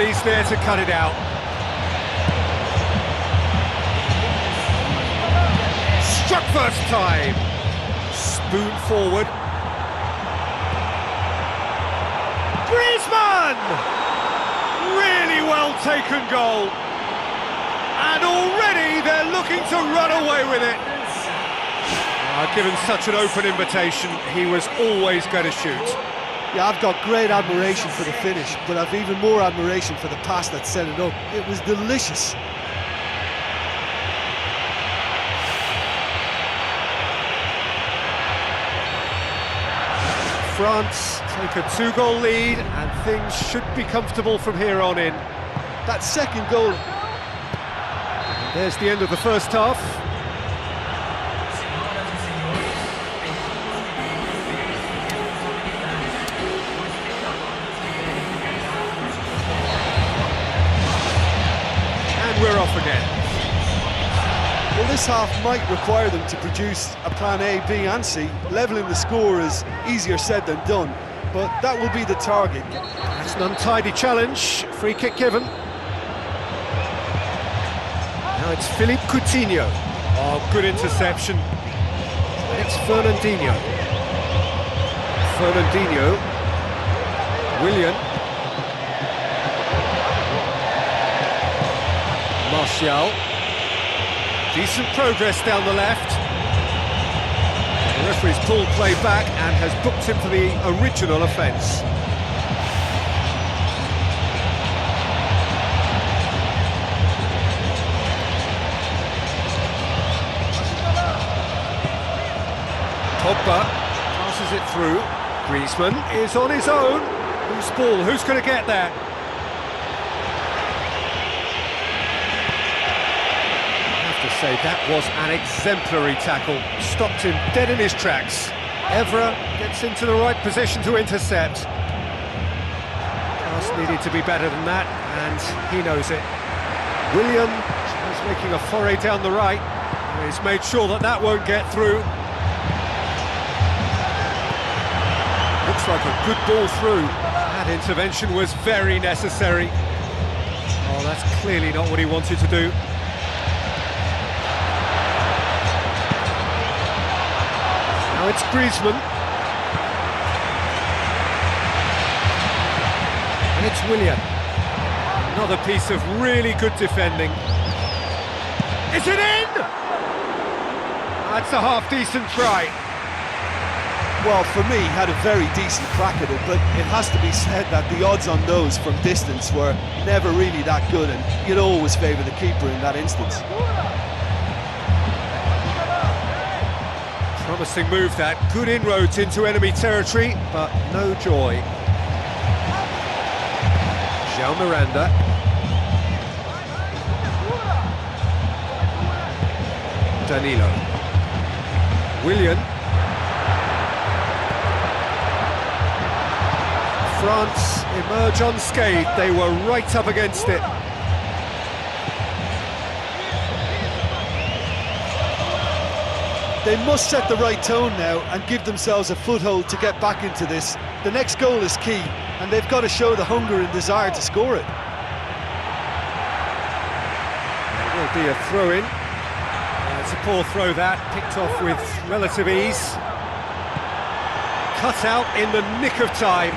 He's there to cut it out. Struck first time. Spoon forward. Griezmann! Really well taken goal. And already they're looking to run away with it. Given such an open invitation, he was always going to shoot. Yeah, I've got great admiration for the finish, but I've even more admiration for the pass that set it up. It was delicious. France take a 2-goal lead, and things should be comfortable from here on in. That second goal. There's the end of the first half. And we're off again. Well, this half might require them to produce a plan A, B and C. Levelling the score is easier said than done, but that will be the target. That's an untidy challenge. Free kick given. Now it's Philippe Coutinho. Oh, good interception. And it's Fernandinho. Fernandinho. Willian. Martial. Decent progress down the left. The referee's pulled play back and has booked him for the original offence. Pogba passes it through. Griezmann is on his own. Who's ball? Who's going to get there? Say that was an exemplary tackle, stopped him dead in his tracks. Evra gets into the right position to intercept. Pass needed to be better than that, and he knows it. Willian is making a foray down the right. He's made sure that that won't get through. Looks like a good ball through. That intervention was very necessary. Oh, that's clearly not what he wanted to do. Now it's Griezmann. And it's Willian. Another piece of really good defending. Is it in? That's a half-decent try. Well, for me, had a very decent crack at it, but it has to be said that the odds on those from distance were never really that good, and you'd always favour the keeper in that instance. Promising move that, good inroads into enemy territory, but no joy. João Miranda. Danilo. Willian. France emerge unscathed, they were right up against it. They must set the right tone now and give themselves a foothold to get back into this. The next goal is key, and they've got to show the hunger and desire to score it. It will be a throw-in. It's a poor throw that, picked off with relative ease. Cut out in the nick of time.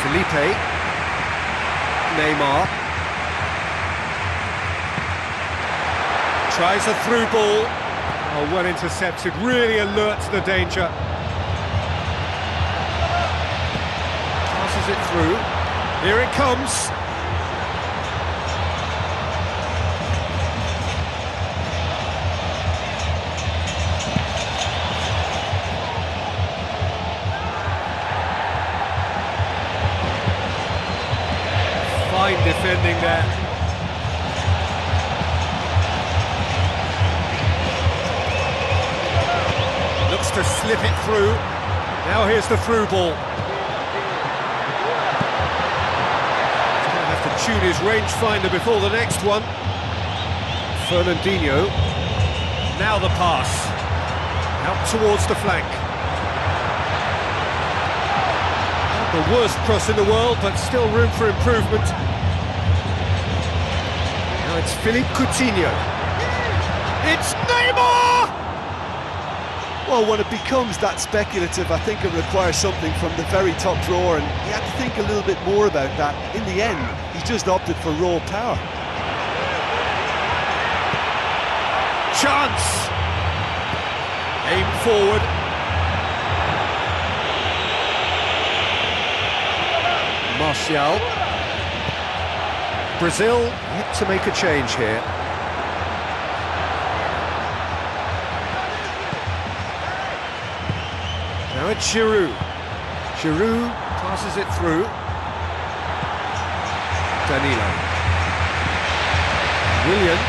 Felipe. Neymar. Tries a through ball. Oh, well intercepted, really alert to the danger. Passes it through. Here it comes. Fine defending there. To slip it through. Now here's the through ball. He's going to have to tune his rangefinder before the next one. Fernandinho. Now the pass. Out towards the flank. The the worst cross in the world, but still room for improvement. Now it's Philippe Coutinho. It's Neymar! Well, when it becomes that speculative, I think it requires something from the very top drawer, and he had to think a little bit more about that. In the end, he just opted for raw power. Chance! Aim forward. Martial. Brazil yet to make a change here. Now it's Giroud. Giroud passes it through. Danilo. Willian.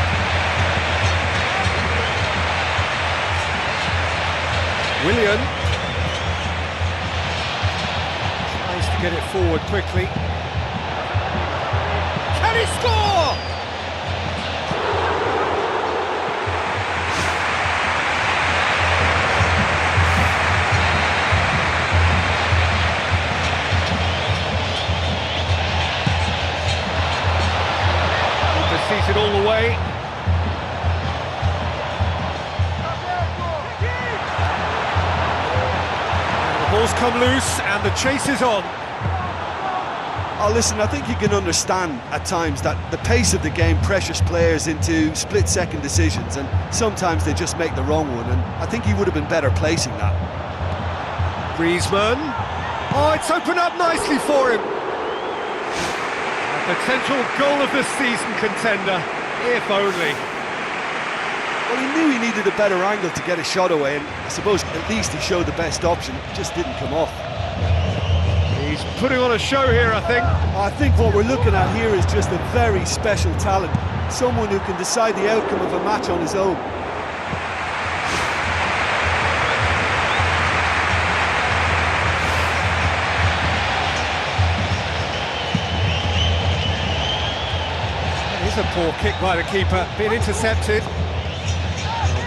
Tries to get it forward quickly. Can he score? Defeated all the way. Ball's come loose and the chase is on. Oh, listen, I think you can understand at times that the pace of the game pressures players into split-second decisions, and sometimes they just make the wrong one, and I think he would have been better placing that. Griezmann. Oh, it's opened up nicely for him. A potential goal of the season contender, if only. Well, he knew he needed a better angle to get a shot away, and I suppose at least he showed the best option. It just didn't come off. He's putting on a show here, I think. I think what we're looking at here is just a very special talent. Someone who can decide the outcome of a match on his own. It is a poor kick by the keeper, being intercepted.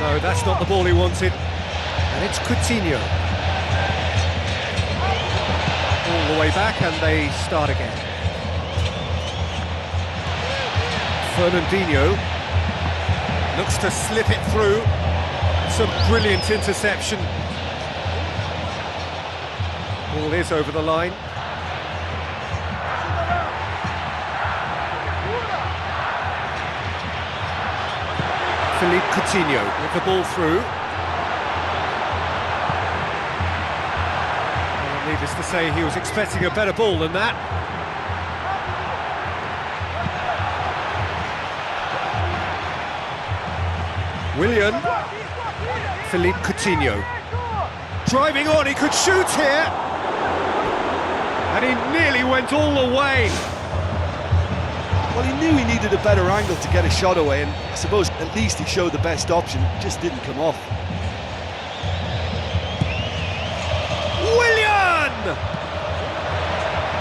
No, that's not the ball he wanted. And it's Coutinho. All the way back and they start again. Fernandinho looks to slip it through. Some brilliant interception. Ball is over the line. Philippe Coutinho with the ball through. Well, needless to say, he was expecting a better ball than that. Willian. Philippe Coutinho. Driving on, he could shoot here. And he nearly went all the way. Well, he knew he needed a better angle to get a shot away, and I suppose at least he showed the best option. It just didn't come off. Willian!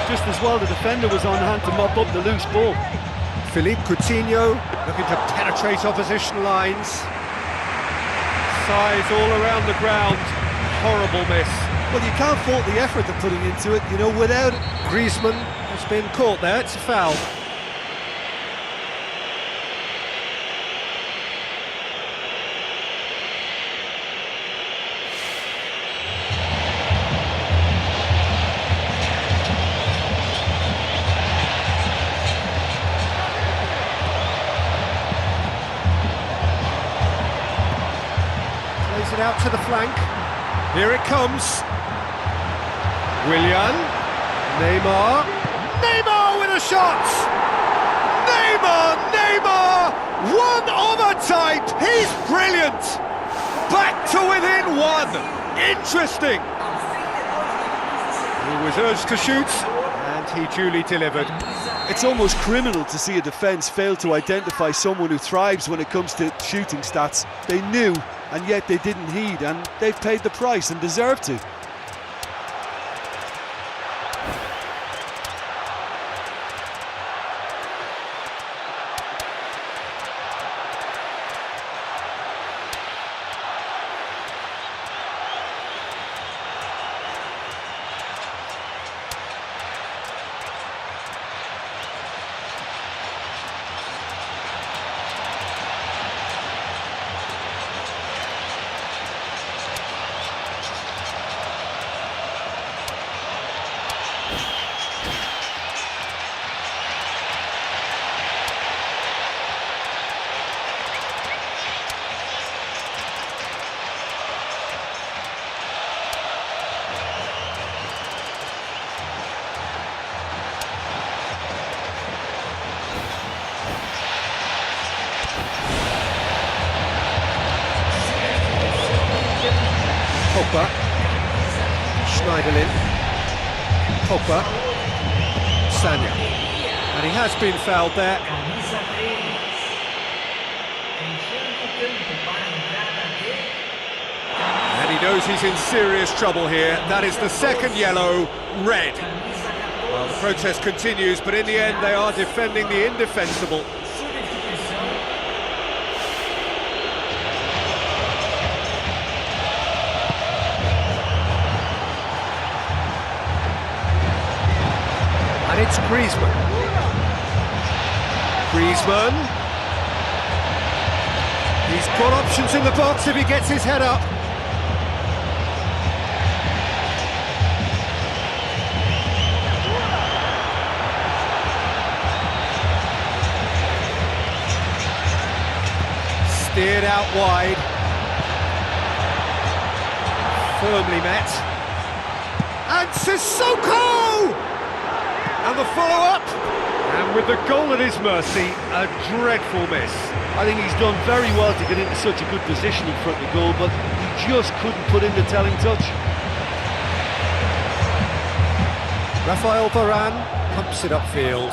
Just as well the defender was on hand to mop up the loose ball. Philippe Coutinho looking to penetrate opposition lines. Size all around the ground. Horrible miss. Well, you can't fault the effort they're putting into it, you know, without it. Griezmann has been caught there, it's a foul. Plays it out to the flank. Here it comes. Willian. Neymar. Neymar with a shot! Neymar! One of a type! He's brilliant! Back to within one! Interesting! He was urged to shoot, and he duly delivered. It's almost criminal to see a defence fail to identify someone who thrives when it comes to shooting stats. They knew, and yet they didn't heed, and they've paid the price and deserve to. Pogba. Schneiderlin. Pogba. Sagna. And he has been fouled there. And he knows he's in serious trouble here. That is the second yellow, red. Well, the protest continues, but in the end they are defending the indefensible. And it's Griezmann. Griezmann. He's got options in the box if he gets his head up. Steered out wide. Firmly met. And Sissoko! And the follow-up! And with the goal at his mercy, a dreadful miss. I think he's done very well to get into such a good position in front of the goal, but he just couldn't put in the telling touch. Rafael Varane pumps it upfield.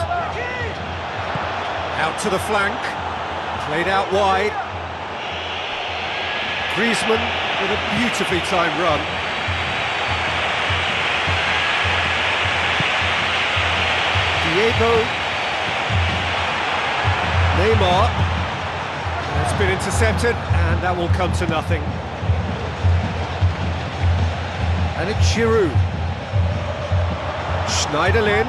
Out to the flank. Played out wide. Griezmann with a beautifully timed run. Diego. Neymar. It's been intercepted, and that will come to nothing. And it's Giroud. Schneiderlin.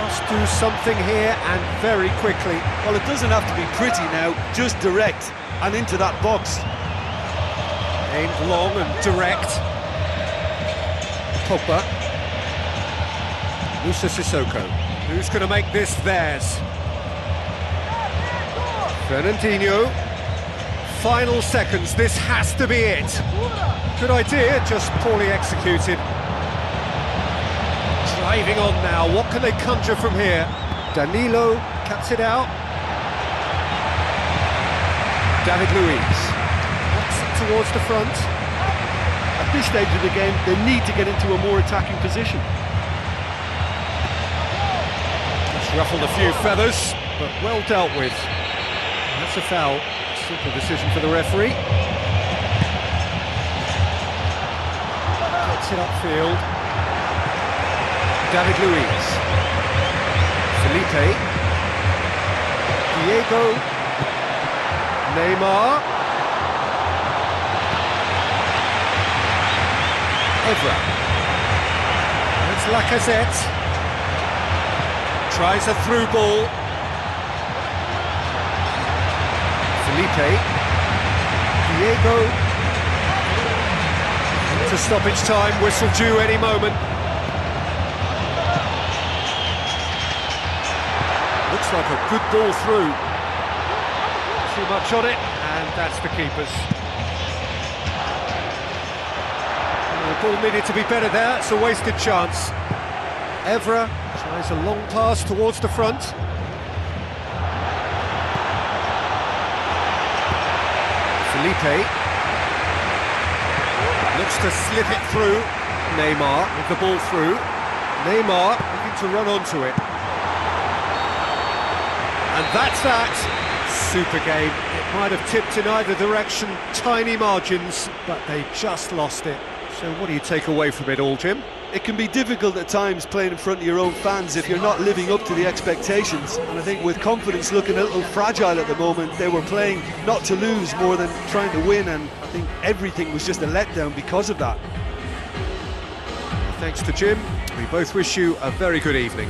Must do something here, and very quickly. Well, it doesn't have to be pretty now, just direct and into that box. Aimed long and direct. Pogba. Moussa Sissoko. Who's going to make this theirs? Fernandinho. Final seconds, this has to be it. Good idea, just poorly executed. Driving on now, what can they conjure from here? Danilo cuts it out. David Luiz. Knocks it towards the front. At this stage of the game, they need to get into a more attacking position. Ruffled a few feathers, but well dealt with. That's a foul. Simple decision for the referee. Gets it upfield. David Luiz. Felipe. Diego. Neymar. Evra. It's Lacazette. Tries a through ball. Felipe. Diego. To stoppage time, whistle due any moment. Looks like a good ball through. Too much on it, and that's the keeper's. The ball needed to be better there, it's a wasted chance. Evra tries a long pass towards the front. Felipe looks to slip it through. Neymar with the ball through. Neymar looking to run onto it. And that's that. Super game. It might have tipped in either direction, tiny margins, but they just lost it. So what do you take away from it all, Jim? It can be difficult at times playing in front of your own fans if you're not living up to the expectations. And I think with confidence looking a little fragile at the moment, they were playing not to lose more than trying to win, and I think everything was just a letdown because of that. Thanks to Jim. We both wish you a very good evening.